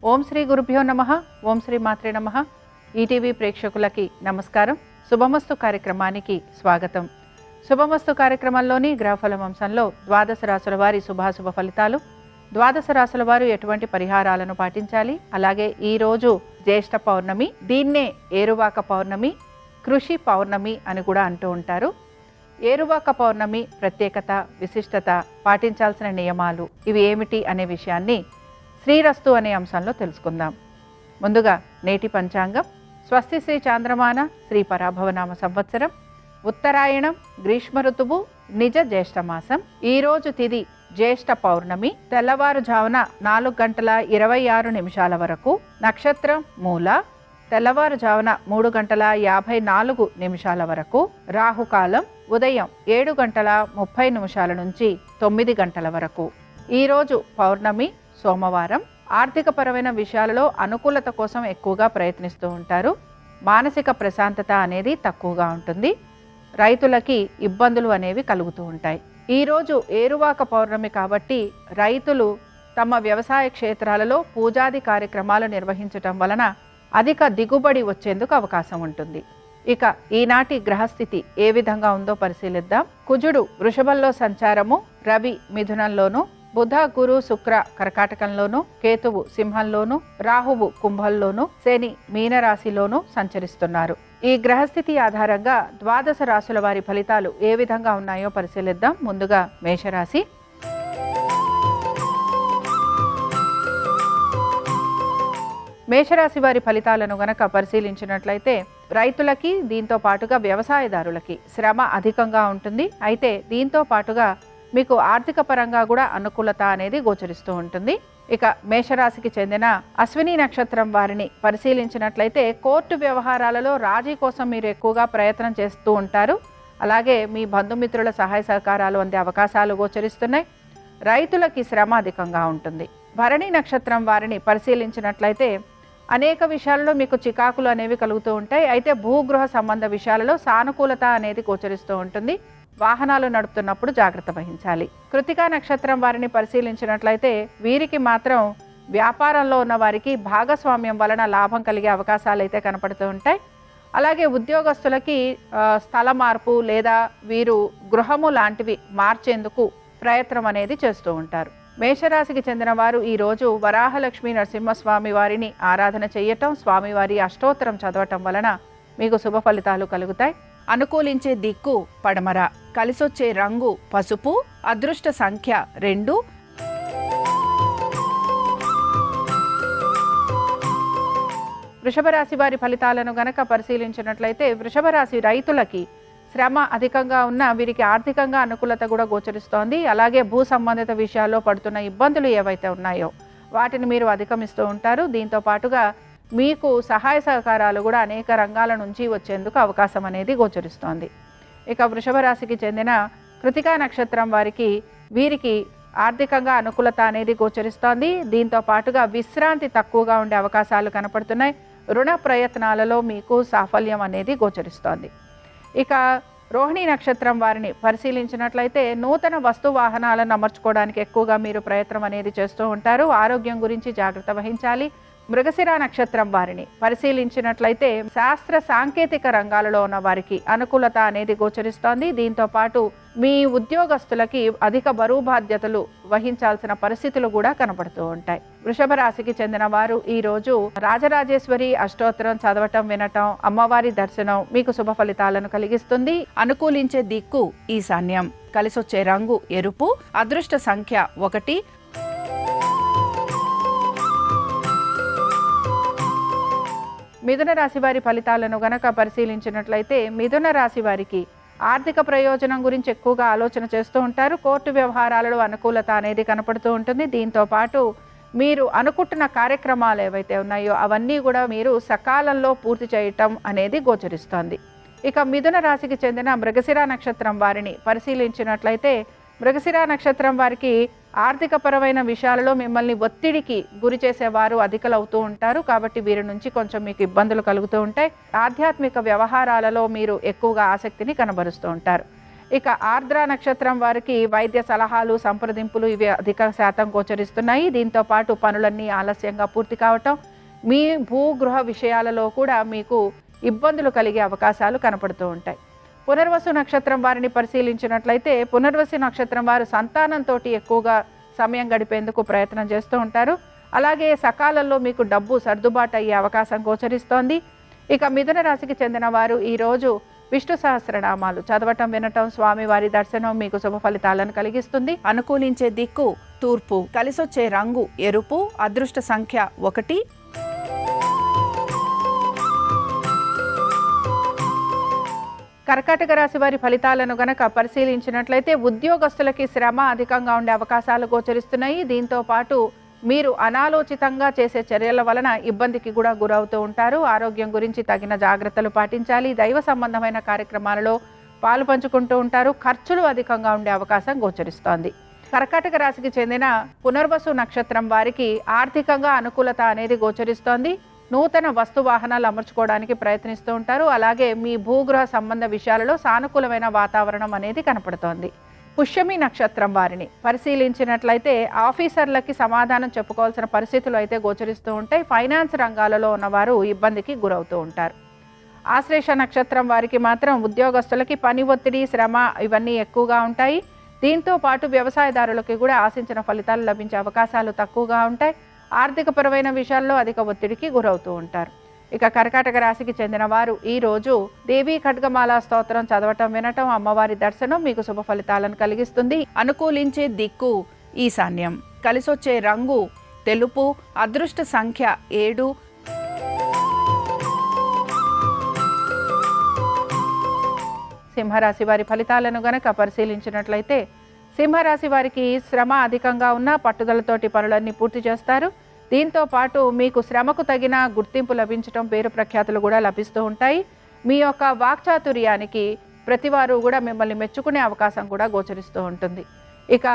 ఓం శ్రీ గురుభ్యో నమః. ఓం శ్రీ మాత్రే నమః. ఈటీవీ ప్రేక్షకులకి నమస్కారం. శుభమస్తు కార్యక్రమానికి స్వాగతం. శుభమస్తు కార్యక్రమంలోని గ్రహఫలం అంశంలో ద్వాదశ రాశుల వారి శుభాశుభ ఫలితాలు, ద్వాదశ రాశుల వారు ఎటువంటి పరిహారాలను పాటించాలి, అలాగే ఈరోజు జ్యేష్ఠ పౌర్ణమి, దీన్నే ఏరువాక పౌర్ణమి, కృషి పౌర్ణమి అని కూడా అంటూ ఉంటారు. ఏరువాక పౌర్ణమి ప్రత్యేకత, విశిష్టత, పాటించాల్సిన నియమాలు ఇవి ఏమిటి అనే విషయాన్ని శ్రీరస్తు అనే అంశంలో తెలుసుకుందాం. ముందుగా నేటి పంచాంగం. స్వస్తి శ్రీ చాంద్రమాన శ్రీ పరాభవనామ సంవత్సరం, ఉత్తరాయణం, గ్రీష్మ ఋతువు, నిజ జ్యేష్ఠమాసం. ఈరోజు తిథి జ్యేష్ఠ పౌర్ణమి, తెల్లవారుజామున 4:26 వరకు. నక్షత్రం మూల, తెల్లవారుజామున 3:54 వరకు. రాహుకాలం ఉదయం 7:30 నుంచి 9 గంటల వరకు. ఈరోజు పౌర్ణమి సోమవారం. ఆర్థికపరమైన విషయాలలో అనుకూలత కోసం ఎక్కువగా ప్రయత్నిస్తూ ఉంటారు. మానసిక ప్రశాంతత అనేది తక్కువగా ఉంటుంది. రైతులకి ఇబ్బందులు అనేవి కలుగుతూ ఉంటాయి. ఈరోజు ఏరువాక పౌర్ణమి కాబట్టి రైతులు తమ వ్యవసాయ క్షేత్రాలలో పూజాది కార్యక్రమాలు నిర్వహించటం వలన అధిక దిగుబడి వచ్చేందుకు అవకాశం ఉంటుంది. ఇక ఈనాటి గ్రహస్థితి ఏ విధంగా ఉందో పరిశీలిద్దాం. కుజుడు వృషభంలో సంచారము, రవి మిథునంలోను, బుధ, గురు, శుక్ర కర్కాటకంలోను, కేతువు సింహంలోను, రాహువు కుంభంలోను, శని మీనరాశిలోను సంచరిస్తున్నారు. ఈ గ్రహస్థితి ఆధారంగా ద్వాదశ రాశుల వారి ఫలితాలు ఏ విధంగా ఉన్నాయో పరిశీలిద్దాం. ముందుగా మేషరాశి. మేషరాశి వారి ఫలితాలను గనక పరిశీలించినట్లయితే రైతులకి, దీంతో పాటుగా వ్యవసాయదారులకి శ్రమ అధికంగా ఉంటుంది. అయితే దీంతో పాటుగా మీకు ఆర్థిక పరంగా కూడా అనుకూలత అనేది గోచరిస్తూ ఉంటుంది. ఇక మేషరాశికి చెందిన అశ్విని నక్షత్రం వారిని పరిశీలించినట్లయితే కోర్టు వ్యవహారాలలో రాజీ కోసం మీరు ఎక్కువగా ప్రయత్నం చేస్తూ ఉంటారు. అలాగే మీ బంధుమిత్రుల సహాయ సహకారాలు అందే అవకాశాలు గోచరిస్తున్నాయి. రైతులకి శ్రమ అధికంగా ఉంటుంది. భరణి నక్షత్రం వారిని పరిశీలించినట్లయితే అనేక విషయాల్లో మీకు చికాకులు అనేవి కలుగుతూ ఉంటాయి. అయితే భూగృహ సంబంధ విషయాలలో సానుకూలత అనేది గోచరిస్తూ ఉంటుంది. వాహనాలు నడుపుతున్నప్పుడు జాగ్రత్త వహించాలి. కృతికా నక్షత్రం వారిని పరిశీలించినట్లయితే వీరికి మాత్రం వ్యాపారంలో ఉన్న వారికి భాగస్వామ్యం వలన లాభం కలిగే అవకాశాలు అయితే కనపడుతూ ఉంటాయి. అలాగే ఉద్యోగస్తులకి స్థల మార్పు లేదా వీరు గృహము లాంటివి మార్చేందుకు ప్రయత్నం అనేది చేస్తూ ఉంటారు. మేషరాశికి చెందిన వారు ఈరోజు వరాహలక్ష్మీ నరసింహస్వామి వారిని ఆరాధన చేయటం, స్వామివారి అష్టోత్తరం చదవటం వలన మీకు శుభ ఫలితాలు కలుగుతాయి. అనుకూలించే దిక్కు పడమర, కలిసొచ్చే రంగు పసుపు, అదృష్ట సంఖ్య 2. వృషభ రాశి వారి ఫలితాలను గనక పరిశీలించినట్లయితే వృషభ రాశి రైతులకి శ్రమ అధికంగా ఉన్న వీరికి ఆర్థికంగా అనుకూలత కూడా గోచరిస్తోంది. అలాగే భూ సంబంధిత విషయాల్లో పడుతున్న ఇబ్బందులు ఏవైతే ఉన్నాయో వాటిని మీరు అధిగమిస్తూ ఉంటారు. దీంతో పాటుగా మీకు సహాయ సహకారాలు కూడా అనేక రంగాల నుంచి వచ్చేందుకు అవకాశం అనేది గోచరిస్తోంది. ఇక వృషభ రాశికి చెందిన కృతికా నక్షత్రం వారికి వీరికి ఆర్థికంగా అనుకూలత అనేది గోచరిస్తోంది. దీంతో పాటుగా విశ్రాంతి తక్కువగా ఉండే అవకాశాలు కనపడుతున్నాయి. రుణ ప్రయత్నాలలో మీకు సాఫల్యం అనేది గోచరిస్తోంది. ఇక రోహిణి నక్షత్రం వారిని పరిశీలించినట్లయితే నూతన వస్తు వాహనాలను అమర్చుకోవడానికి ఎక్కువగా మీరు ప్రయత్నం అనేది చేస్తూ ఉంటారు. ఆరోగ్యం గురించి జాగ్రత్త వహించాలి. మృగశిర నక్షత్రం వారిని పరిశీలించినట్లయితే శాస్త్ర సాంకేతిక రంగాలలో ఉన్న వారికి అనుకూలత అనేది గోచరిస్తోంది. దీంతో పాటు మీ ఉద్యోగస్తులకి అధిక బరువు బాధ్యతలు వహించాల్సిన పరిస్థితులు కూడా కనపడుతూ ఉంటాయి. వృషభ రాశికి చెందిన వారు ఈరోజు రాజరాజేశ్వరి అష్టోత్తరం చదవటం, వినటం, అమ్మవారి దర్శనం మీకు శుభ ఫలితాలను కలిగిస్తుంది. అనుకూలించే దిక్కు ఈశాన్యం, కలిసొచ్చే రంగు ఎరుపు, అదృష్ట సంఖ్య 1. మిథున రాశి వారి ఫలితాలను గనక పరిశీలించినట్లయితే మిథున రాశి వారికి ఆర్థిక ప్రయోజనం గురించి ఎక్కువగా ఆలోచన చేస్తూ ఉంటారు. కోర్టు వ్యవహారాలలో అనుకూలత అనేది కనపడుతూ ఉంటుంది. దీంతో పాటు మీరు అనుకుంటున్న కార్యక్రమాలు ఏవైతే ఉన్నాయో అవన్నీ కూడా మీరు సకాలంలో పూర్తి చేయటం అనేది గోచరిస్తోంది. ఇక మిథున రాశికి చెందిన మృగశిర నక్షత్రం వారిని పరిశీలించినట్లయితే మృగశిర నక్షత్రం వారికి ఆర్థిక పరమైన విషయాలలో మిమ్మల్ని ఒత్తిడికి గురి చేసేవారు అధికలవుతూ ఉంటారు. కాబట్టి వీరి నుంచి కొంచెం మీకు ఇబ్బందులు కలుగుతూ ఉంటాయి. ఆధ్యాత్మిక వ్యవహారాలలో మీరు ఎక్కువగా ఆసక్తిని కనబరుస్తూ ఉంటారు. ఇక ఆర్ద్ర నక్షత్రం వారికి వైద్య సలహాలు, సంప్రదింపులు ఇవి అధిక శాతం గోచరిస్తున్నాయి. దీంతో పాటు పనులన్నీ ఆలస్యంగా పూర్తి కావటం, మీ భూగృహ విషయాలలో కూడా మీకు ఇబ్బందులు కలిగే అవకాశాలు కనపడుతూ ఉంటాయి. పునర్వసు నక్షత్రం వారిని పరిశీలించినట్లయితే పునర్వసు నక్షత్రం వారు సంతానంతో ఎక్కువగా సమయం గడిపేందుకు ప్రయత్నం చేస్తూ ఉంటారు. అలాగే సకాలంలో మీకు డబ్బు సర్దుబాటు అయ్యే అవకాశం గోచరిస్తోంది. ఇక మిథున రాశికి చెందిన వారు ఈరోజు విష్ణు సహస్రనామాలు చదవటం, వినటం, స్వామివారి దర్శనం మీకు శుభ ఫలితాలను కలిగిస్తుంది. అనుకూలించే దిక్కు తూర్పు, కలిసొచ్చే రంగు ఎరుపు, అదృష్ట సంఖ్య 1. కర్కాటక రాశి వారి ఫలితాలను గనక పరిశీలించినట్లయితే ఉద్యోగస్తులకి శ్రమ అధికంగా ఉండే అవకాశాలు గోచరిస్తున్నాయి. దీంతో పాటు మీరు అనాలోచితంగా చేసే చర్యల వలన ఇబ్బందికి కూడా గురవుతూ ఉంటారు. ఆరోగ్యం గురించి తగిన జాగ్రత్తలు పాటించాలి. దైవ సంబంధమైన కార్యక్రమాలలో పాలు పంచుకుంటూ ఉంటారు. ఖర్చులు అధికంగా ఉండే అవకాశం గోచరిస్తోంది. కర్కాటక రాశికి చెందిన పునర్వసు నక్షత్రం వారికి ఆర్థికంగా అనుకూలత అనేది గోచరిస్తోంది. నూతన వస్తు వాహనాలు అమర్చుకోవడానికి ప్రయత్నిస్తూ ఉంటారు. అలాగే మీ భూగృహ సంబంధ విషయాలలో సానుకూలమైన వాతావరణం అనేది కనపడుతోంది. పుష్యమి నక్షత్రం వారిని పరిశీలించినట్లయితే ఆఫీసర్లకి సమాధానం చెప్పుకోవాల్సిన పరిస్థితులు అయితే గోచరిస్తూ ఉంటాయి. ఫైనాన్స్ రంగాలలో ఉన్నవారు ఇబ్బందికి గురవుతూ ఉంటారు. ఆశ్లేష నక్షత్రం వారికి మాత్రం ఉద్యోగస్తులకి పని ఒత్తిడి, శ్రమ ఇవన్నీ ఎక్కువగా ఉంటాయి. దీంతో పాటు వ్యవసాయదారులకి కూడా ఆశించిన ఫలితాలు లభించే అవకాశాలు తక్కువగా ఉంటాయి. ఆర్థికపరమైన విషయాల్లో అధిక ఒత్తిడికి గురవుతూ ఉంటారు. ఇక కర్కాటక రాశికి చెందిన వారు ఈరోజు దేవీ ఖడ్గమాల స్తోత్రం చదవటం, వినటం, అమ్మవారి దర్శనం మీకు శుభ ఫలితాలను కలిగిస్తుంది. అనుకూలించే దిక్కు ఈశాన్యం, కలిసొచ్చే రంగు తెలుపు, అదృష్ట సంఖ్య 7. సింహరాశి వారి ఫలితాలను గనక పరిశీలించినట్లయితే సింహరాశి వారికి శ్రమ అధికంగా ఉన్న పట్టుదలతోటి పనులన్నీ పూర్తి చేస్తారు. దీంతో పాటు మీకు శ్రమకు తగిన గుర్తింపు లభించడం, పేరు ప్రఖ్యాతులు కూడా లభిస్తూ ఉంటాయి. మీ యొక్క వాక్చాతుర్యానికి ప్రతివారు కూడా మిమ్మల్ని మెచ్చుకునే అవకాశం కూడా గోచరిస్తూ ఉంటుంది. ఇక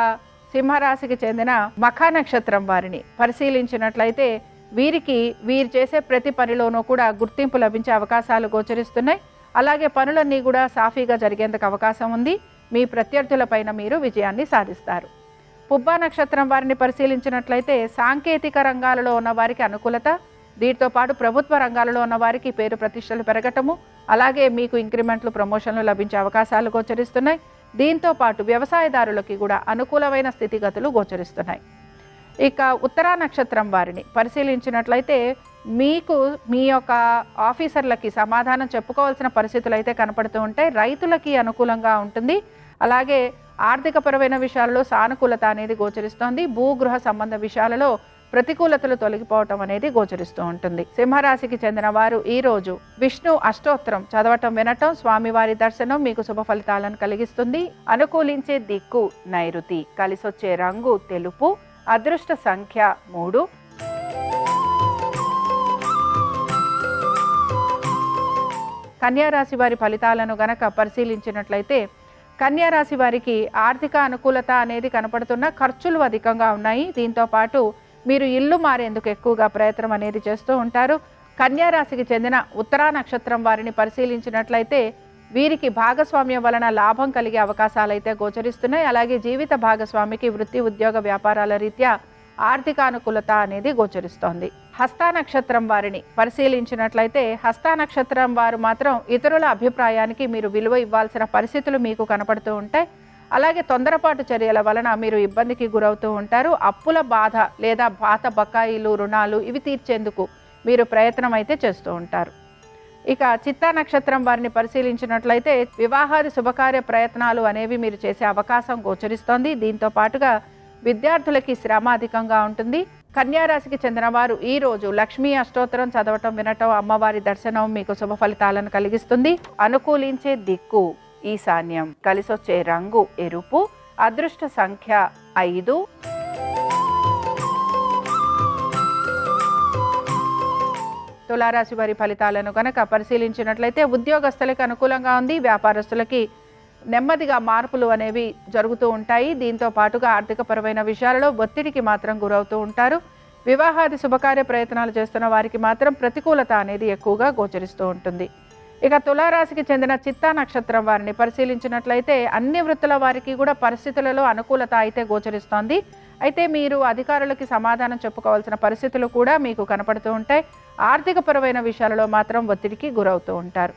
సింహరాశికి చెందిన మఖ నక్షత్రం వారిని పరిశీలించినట్లయితే వీరు చేసే ప్రతి పనిలోనూ కూడా గుర్తింపు లభించే అవకాశాలు గోచరిస్తున్నాయి. అలాగే పనులన్నీ కూడా సాఫీగా జరిగేందుకు అవకాశం ఉంది. మీ ప్రత్యర్థులపైన మీరు విజయాన్ని సాధిస్తారు. పుబ్బా నక్షత్రం వారిని పరిశీలించినట్లయితే సాంకేతిక రంగాలలో ఉన్న వారికి అనుకూలత, దీంతో పాటు ప్రభుత్వ రంగాలలో ఉన్న వారికి పేరు ప్రతిష్టలు పెరగటము, అలాగే మీకు ఇంక్రిమెంట్లు, ప్రమోషన్లు లభించే అవకాశాలు గోచరిస్తున్నాయి. దీంతో పాటు వ్యవసాయదారులకి కూడా అనుకూలమైన స్థితిగతులు గోచరిస్తున్నాయి. ఇక ఉత్తరా నక్షత్రం వారిని పరిశీలించినట్లయితే మీకు మీ యొక్క ఆఫీసర్లకి సమాధానం చెప్పుకోవాల్సిన పరిస్థితులు అయితే కనపడుతూ ఉంటాయి. రైతులకి అనుకూలంగా ఉంటుంది. అలాగే ఆర్థికపరమైన విషయాలలో సానుకూలత అనేది గోచరిస్తోంది. భూగృహ సంబంధ విషయాలలో ప్రతికూలతలు తొలగిపోవటం అనేది గోచరిస్తూ ఉంటుంది. సింహరాశికి చెందిన వారు ఈరోజు విష్ణు అష్టోత్తరం చదవటం, వినటం, స్వామివారి దర్శనం మీకు శుభ ఫలితాలను కలిగిస్తుంది. అనుకూలించే దిక్కు నైరుతి, కలిసొచ్చే రంగు తెలుపు, అదృష్ట సంఖ్య 3. కన్యారాశి వారి ఫలితాలను గనక పరిశీలించినట్లయితే కన్యారాశి వారికి ఆర్థిక అనుకూలత అనేది కనపడుతున్న, ఖర్చులు అధికంగా ఉన్నాయి. దీంతో పాటు మీరు ఇల్లు మారేందుకు ఎక్కువగా ప్రయత్నం అనేది చేస్తూ ఉంటారు. కన్యారాశికి చెందిన ఉత్తరా నక్షత్రం వారిని పరిశీలించినట్లయితే వీరికి భాగస్వామ్యం వలన లాభం కలిగే అవకాశాలు అయితే గోచరిస్తున్నాయి. అలాగే జీవిత భాగస్వామికి వృత్తి, ఉద్యోగ, వ్యాపారాల రీత్యా ఆర్థిక అనుకూలత అనేది గోచరిస్తోంది. హస్త నక్షత్రం వారిని పరిశీలించినట్లయితే హస్త నక్షత్రం వారు మాత్రం ఇతరుల అభిప్రాయానికి మీరు విలువ ఇవ్వాల్సిన పరిస్థితులు మీకు కనపడుతూ ఉంటాయి. అలాగే తొందరపాటు చర్యల వలన మీరు ఇబ్బందికి గురవుతూ ఉంటారు. అప్పుల బాధ లేదా పాత బకాయిలు, రుణాలు ఇవి తీర్చేందుకు మీరు ప్రయత్నం అయితే చేస్తూ ఉంటారు. ఇక చిత్తా నక్షత్రం వారిని పరిశీలించినట్లయితే వివాహాది శుభకార్య ప్రయత్నాలు అనేవి మీరు చేసే అవకాశం గోచరిస్తోంది. దీంతో పాటుగా విద్యార్థులకి శ్రమ అధికంగా ఉంటుంది. కన్యారాశికి చెందిన వారు ఈరోజు లక్ష్మీ అష్టోత్తరం చదవటం, వినటం, అమ్మవారి దర్శనం మీకు శుభ ఫలితాలను కలిగిస్తుంది. అనుకూలించే దిక్కు ఈశాన్యం, కలిసొచ్చే రంగు ఎరుపు, అదృష్ట సంఖ్య 5. తులారాశి వారి ఫలితాలను కనుక పరిశీలించినట్లయితే ఉద్యోగస్తులకు అనుకూలంగా ఉంది. వ్యాపారస్తులకి నెమ్మదిగా మార్పులు అనేవి జరుగుతూ ఉంటాయి. దీంతో పాటుగా ఆర్థికపరమైన విషయాలలో ఒత్తిడికి మాత్రం గురవుతూ ఉంటారు. వివాహాది శుభకార్య ప్రయత్నాలు చేస్తున్న వారికి మాత్రం ప్రతికూలత అనేది ఎక్కువగా గోచరిస్తూ ఉంటుంది. ఇక తులారాశికి చెందిన చిత్తా నక్షత్రం వారిని పరిశీలించినట్లయితే అన్ని వృత్తుల వారికి కూడా పరిస్థితులలో అనుకూలత అయితే గోచరిస్తోంది. అయితే మీరు అధికారులకి సమాధానం చెప్పుకోవాల్సిన పరిస్థితులు కూడా మీకు కనపడుతూ ఉంటాయి. ఆర్థికపరమైన విషయాలలో మాత్రం ఒత్తిడికి గురవుతూ ఉంటారు.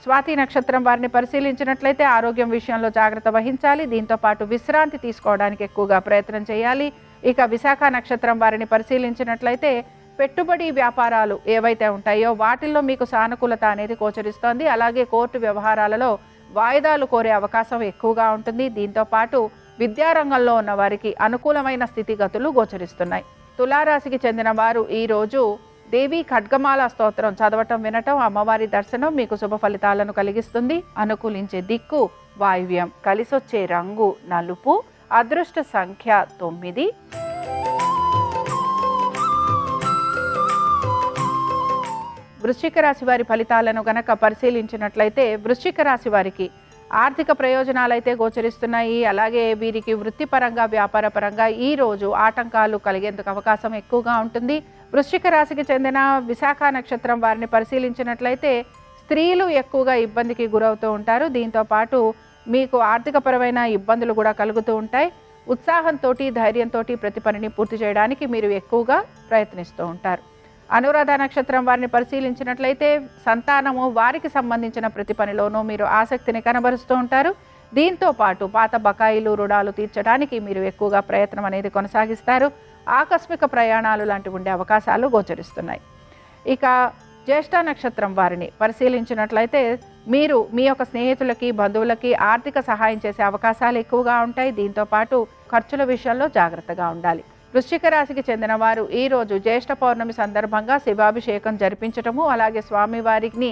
స్వాతి నక్షత్రం వారిని పరిశీలించినట్లయితే ఆరోగ్యం విషయంలో జాగ్రత్త వహించాలి. దీంతో పాటు విశ్రాంతి తీసుకోవడానికి ఎక్కువగా ప్రయత్నం చేయాలి. ఇక విశాఖ నక్షత్రం వారిని పరిశీలించినట్లయితే పెట్టుబడి వ్యాపారాలు ఏవైతే ఉంటాయో వాటిల్లో మీకు సానుకూలత అనేది గోచరిస్తోంది. అలాగే కోర్టు వ్యవహారాలలో వాయిదాలు కోరే అవకాశం ఎక్కువగా ఉంటుంది. దీంతో పాటు విద్యారంగంలో ఉన్న వారికి అనుకూలమైన స్థితిగతులు గోచరిస్తున్నాయి. తులారాశికి చెందిన వారు ఈరోజు దేవి ఖడ్గమాల స్తోత్రం చదవటం వినటం, అమ్మవారి దర్శనం మీకు శుభ ఫలితాలను కలిగిస్తుంది. అనుకూలించే దిక్కు వాయువ్యం, కలిసొచ్చే రంగు నలుపు, అదృష్ట సంఖ్య 9. వృశ్చిక రాశి వారి ఫలితాలను గనక పరిశీలించినట్లయితే వృశ్చిక రాశి వారికి ఆర్థిక ప్రయోజనాలైతే గోచరిస్తున్నాయి. అలాగే వీరికి వృత్తిపరంగా వ్యాపారపరంగా ఈ రోజు ఆటంకాలు కలిగేందుకు అవకాశం ఎక్కువగా ఉంటుంది. వృశ్చిక రాశికి చెందిన విశాఖ నక్షత్రం వారిని పరిశీలించినట్లయితే స్త్రీలు ఎక్కువగా ఇబ్బందికి గురవుతూ ఉంటారు. దీంతో పాటు మీకు ఆర్థికపరమైన ఇబ్బందులు కూడా కలుగుతూ ఉంటాయి. ఉత్సాహంతో ధైర్యంతో ప్రతి పనిని పూర్తి చేయడానికి మీరు ఎక్కువగా ప్రయత్నిస్తూ ఉంటారు. అనురాధ నక్షత్రం వారిని పరిశీలించినట్లయితే సంతానము వారికి సంబంధించిన ప్రతి పనిలోనూ మీరు ఆసక్తిని కనబరుస్తూ ఉంటారు. దీంతో పాటు పాత బకాయిలు రుణాలు తీర్చడానికి మీరు ఎక్కువగా ప్రయత్నం అనేది కొనసాగిస్తారు. ఆకస్మిక ప్రయాణాలు లాంటివి ఉండే అవకాశాలు గోచరిస్తున్నాయి. ఇక జ్యేష్ఠ నక్షత్రం వారిని పరిశీలించినట్లయితే మీరు మీ యొక్క స్నేహితులకి బంధువులకి ఆర్థిక సహాయం చేసే అవకాశాలు ఎక్కువగా ఉంటాయి. దీంతో పాటు ఖర్చుల విషయంలో జాగ్రత్తగా ఉండాలి. వృశ్చిక రాశికి చెందిన వారు ఈరోజు జ్యేష్ఠ పౌర్ణమి సందర్భంగా శివాభిషేకం జరిపించటము, అలాగే స్వామివారిని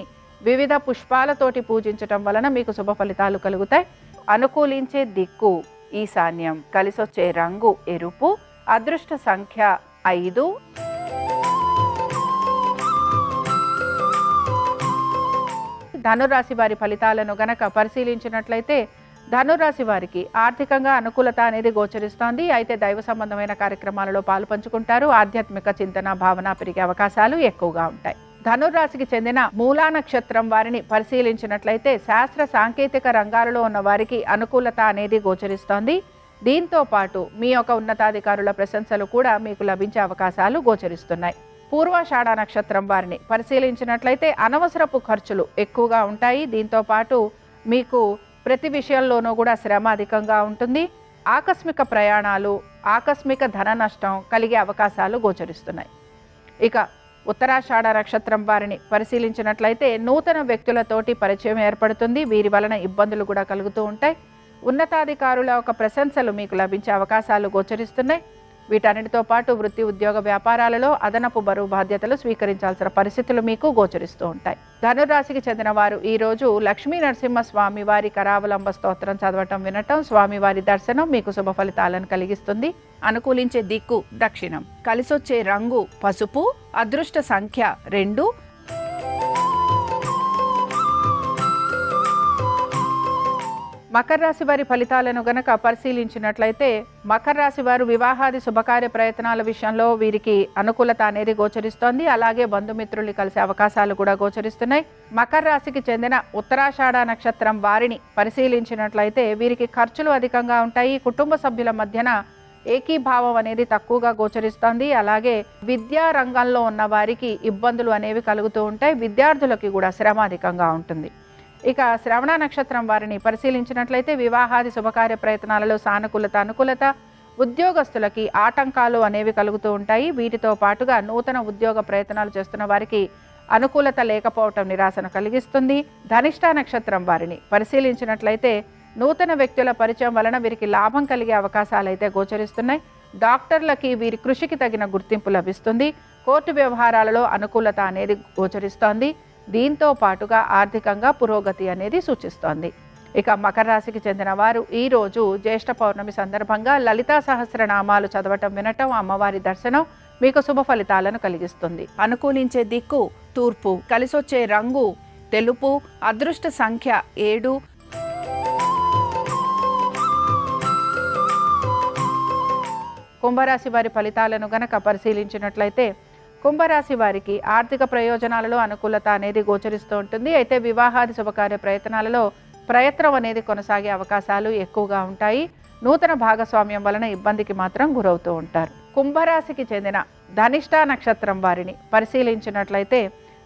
వివిధ పుష్పాలతోటి పూజించటం వలన మీకు శుభ ఫలితాలు కలుగుతాయి. అనుకూలించే దిక్కు ఈశాన్యం, కలిసొచ్చే రంగు ఎరుపు, అదృష్ట సంఖ్య 5. ధనురాశి వారి ఫలితాలను గనక పరిశీలించినట్లయితే ధనురాశి వారికి ఆర్థికంగా అనుకూలత అనేది గోచరిస్తోంది. అయితే దైవ సంబంధమైన కార్యక్రమాలలో పాలు పంచుకుంటారు. ఆధ్యాత్మిక చింతన భావన పెరిగే అవకాశాలు ఎక్కువగా ఉంటాయి. ధనురాశికి చెందిన మూలా నక్షత్రం వారిని పరిశీలించినట్లయితే శాస్త్ర సాంకేతిక రంగాలలో ఉన్న వారికి అనుకూలత అనేది గోచరిస్తోంది. దీంతో పాటు మీ యొక్క ఉన్నతాధికారుల ప్రశంసలు కూడా మీకు లభించే అవకాశాలు గోచరిస్తున్నాయి. పూర్వాషాఢ నక్షత్రం వారిని పరిశీలించినట్లయితే అనవసరపు ఖర్చులు ఎక్కువగా ఉంటాయి. దీంతో పాటు మీకు ప్రతి విషయంలోనూ కూడా శ్రమ అధికంగా ఉంటుంది. ఆకస్మిక ప్రయాణాలు, ఆకస్మిక ధన నష్టం కలిగే అవకాశాలు గోచరిస్తున్నాయి. ఇక ఉత్తరాషాఢ నక్షత్రం వారిని పరిశీలించినట్లయితే నూతన వ్యక్తులతోటి పరిచయం ఏర్పడుతుంది. వీరి వలన ఇబ్బందులు కూడా కలుగుతూ ఉంటాయి. ఉన్నతాధికారుల యొక్క ప్రశంసలు మీకు లభించే అవకాశాలు గోచరిస్తున్నాయి. వీటన్నిటితో పాటు వృత్తి ఉద్యోగ వ్యాపారాలలో అదనపు బరువు బాధ్యతలు స్వీకరించాల్సిన పరిస్థితులు మీకు గోచరిస్తూ ఉంటాయి. ధనురాశికి చెందిన వారు ఈరోజు లక్ష్మీ నరసింహ స్వామి వారి కరావలంబ స్తోత్రం చదవటం వినటం, స్వామివారి దర్శనం మీకు శుభ ఫలితాలను కలిగిస్తుంది. అనుకూలించే దిక్కు దక్షిణం, కలిసొచ్చే రంగు పసుపు, అదృష్ట సంఖ్య 2. మకర రాశి వారి ఫలితాలను గనక పరిశీలించినట్లయితే మకర రాశి వారు వివాహాది శుభకార్య ప్రయత్నాల విషయంలో వీరికి అనుకూలత అనేది గోచరిస్తోంది. అలాగే బంధుమిత్రుల్ని కలిసే అవకాశాలు కూడా గోచరిస్తున్నాయి. మకర రాశికి చెందిన ఉత్తరాషాఢ నక్షత్రం వారిని పరిశీలించినట్లయితే వీరికి ఖర్చులు అధికంగా ఉంటాయి. కుటుంబ సభ్యుల మధ్యన ఏకీభావం అనేది తక్కువగా గోచరిస్తోంది. అలాగే విద్యా రంగంలో ఉన్న వారికి ఇబ్బందులు అనేవి కలుగుతూ ఉంటాయి. విద్యార్థులకి కూడా శ్రమ అధికంగా ఉంటుంది. ఇక శ్రవణ నక్షత్రం వారిని పరిశీలించినట్లయితే వివాహాది శుభకార్య ప్రయత్నాలలో సానుకూలత, అనుకూలత, ఉద్యోగస్తులకి ఆటంకాలు అనేవి కలుగుతూ ఉంటాయి. వీటితో పాటుగా నూతన ఉద్యోగ ప్రయత్నాలు చేస్తున్న వారికి అనుకూలత లేకపోవటం నిరాశను కలిగిస్తుంది. ధనిష్ట నక్షత్రం వారిని పరిశీలించినట్లయితే నూతన వ్యక్తుల పరిచయం వలన వీరికి లాభం కలిగే అవకాశాలు అయితే గోచరిస్తున్నాయి. డాక్టర్లకి వీరి కృషికి తగిన గుర్తింపు లభిస్తుంది. కోర్టు వ్యవహారాలలో అనుకూలత అనేది గోచరిస్తోంది. దీంతో పాటుగా ఆర్థికంగా పురోగతి అనేది సూచిస్తోంది. ఇక మకర రాశికి చెందిన వారు ఈరోజు జ్యేష్ఠ పౌర్ణమి సందర్భంగా లలితా సహస్రనామాలు చదవటం వినటం, అమ్మవారి దర్శనం మీకు శుభ ఫలితాలను కలిగిస్తుంది. అనుకూలించే దిక్కు తూర్పు, కలిసొచ్చే రంగు తెలుపు, అదృష్ట సంఖ్య 7. కుంభరాశి వారి ఫలితాలను గనక పరిశీలించినట్లయితే కుంభరాశి వారికి ఆర్థిక ప్రయోజనాలలో అనుకూలత అనేది గోచరిస్తూ ఉంటుంది. అయితే వివాహాది శుభకార్య ప్రయత్నాలలో ప్రయత్నం అనేది కొనసాగే అవకాశాలు ఎక్కువగా ఉంటాయి. నూతన భాగస్వామ్యం వలన ఇబ్బందికి మాత్రం గురవుతూ ఉంటారు. కుంభరాశికి చెందిన ధనిష్ట నక్షత్రం వారిని పరిశీలించినట్లయితే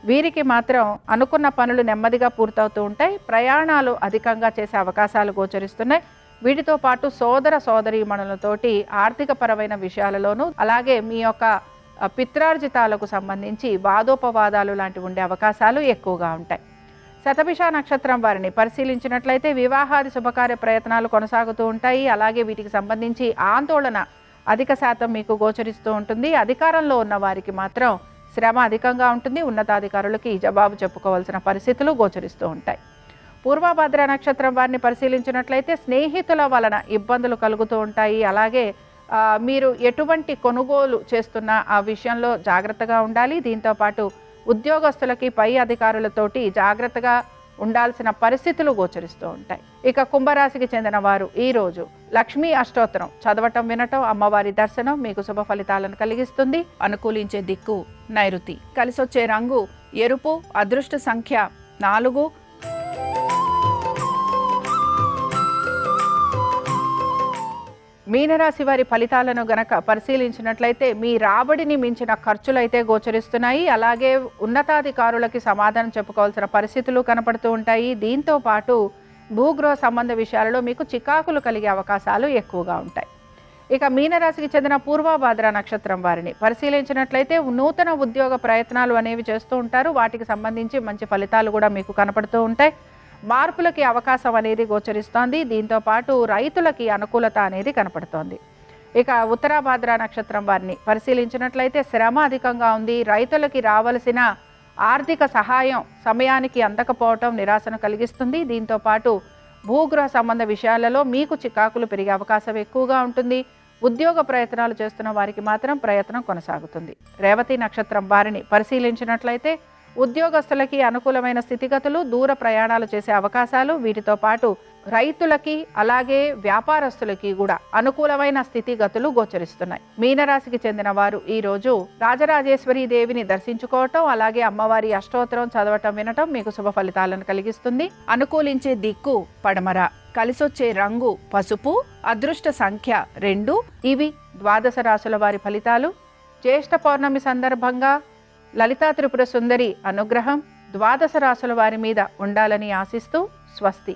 వీరికి మాత్రం అనుకున్న పనులు నెమ్మదిగా పూర్తవుతూ ఉంటాయి. ప్రయాణాలు అధికంగా చేసే అవకాశాలు గోచరిస్తున్నాయి. వీటితో పాటు సోదర సోదరీమణులతోటి ఆర్థిక పరమైన విషయాలలోనూ అలాగే మీ యొక్క పిత్రార్జితాలకు సంబంధించి వాదోపవాదాలు లాంటివి ఉండే అవకాశాలు ఎక్కువగా ఉంటాయి. శతభిష నక్షత్రం వారిని పరిశీలించినట్లయితే వివాహాది శుభకార్య ప్రయత్నాలు కొనసాగుతూ ఉంటాయి. అలాగే వీటికి సంబంధించి ఆందోళన అధిక శాతం మీకు గోచరిస్తూ ఉంటుంది. అధికారంలో ఉన్న వారికి మాత్రం శ్రమ అధికంగా ఉంటుంది. ఉన్నతాధికారులకి జవాబు చెప్పుకోవాల్సిన పరిస్థితులు గోచరిస్తూ ఉంటాయి. పూర్వభద్ర నక్షత్రం వారిని పరిశీలించినట్లయితే స్నేహితుల వలన ఇబ్బందులు కలుగుతూ ఉంటాయి. అలాగే మీరు ఎటువంటి కొనుగోలు చేస్తున్న ఆ విషయంలో జాగ్రత్తగా ఉండాలి. దీంతోపాటు ఉద్యోగస్తులకి పై అధికారులతోటి జాగ్రత్తగా ఉండాల్సిన పరిస్థితులు గోచరిస్తూ ఉంటాయి. ఇక కుంభరాశికి చెందిన వారు ఈరోజు లక్ష్మీ అష్టోత్తరం చదవటం వినటం అమ్మవారి దర్శనం మీకు శుభ ఫలితాలను కలిగిస్తుంది. అనుకూలించే దిక్కు నైరుతి. కలిసొచ్చే రంగు ఎరుపు. అదృష్ట సంఖ్య 4. మీనరాశి వారి ఫలితాలను గనక పరిశీలించినట్లయితే మీ రాబడిని మించిన ఖర్చులైతే గోచరిస్తున్నాయి. అలాగే ఉన్నతాధికారులకి సమాధానం చెప్పుకోవాల్సిన పరిస్థితులు కనపడుతూ ఉంటాయి. దీంతో పాటు భూగృహ సంబంధ విషయాలలో మీకు చికాకులు కలిగే అవకాశాలు ఎక్కువగా ఉంటాయి. ఇక మీనరాశికి చెందిన పూర్వభాద్ర నక్షత్రం వారిని పరిశీలించినట్లయితే నూతన ఉద్యోగ ప్రయత్నాలు అనేవి చేస్తూ ఉంటారు. వాటికి సంబంధించి మంచి ఫలితాలు కూడా మీకు కనపడుతూ ఉంటాయి. మార్పులకి అవకాశం అనేది గోచరిస్తోంది. దీంతో పాటు రైతులకి అనుకూలత అనేది కనపడుతోంది. ఇక ఉత్తరాభాద్ర నక్షత్రం వారిని పరిశీలించినట్లయితే శ్రమ అధికంగా ఉంది. రైతులకి రావలసిన ఆర్థిక సహాయం సమయానికి అందకపోవటం నిరాశను కలిగిస్తుంది. దీంతో పాటు భూగృహ సంబంధ విషయాలలో మీకు చికాకులు పెరిగే అవకాశం ఎక్కువగా ఉంటుంది. ఉద్యోగ ప్రయత్నాలు చేస్తున్న వారికి మాత్రం ప్రయత్నం కొనసాగుతుంది. రేవతి నక్షత్రం వారిని పరిశీలించినట్లయితే ఉద్యోగస్తులకి అనుకూలమైన స్థితిగతులు, దూర ప్రయాణాలు చేసే అవకాశాలు, వీటితో పాటు రైతులకి అలాగే వ్యాపారస్తులకి కూడా అనుకూలమైన స్థితిగతులు గోచరిస్తున్నాయి. మీనరాశికి చెందిన వారు ఈరోజు రాజరాజేశ్వరి దేవిని దర్శించుకోవటం అలాగే అమ్మవారి అష్టోత్తరం చదవటం వినటం మీకు శుభ ఫలితాలను కలిగిస్తుంది. అనుకూలించే దిక్కు పడమర. కలిసొచ్చే రంగు పసుపు. అదృష్ట సంఖ్య 2. ఇవి ద్వాదశ రాశుల వారి ఫలితాలు. జ్యేష్ఠ పౌర్ణమి సందర్భంగా లలితా త్రిపుర సుందరి అనుగ్రహం ద్వాదశ రాశుల వారి మీద ఉండాలని ఆశిస్తూ స్వస్తి.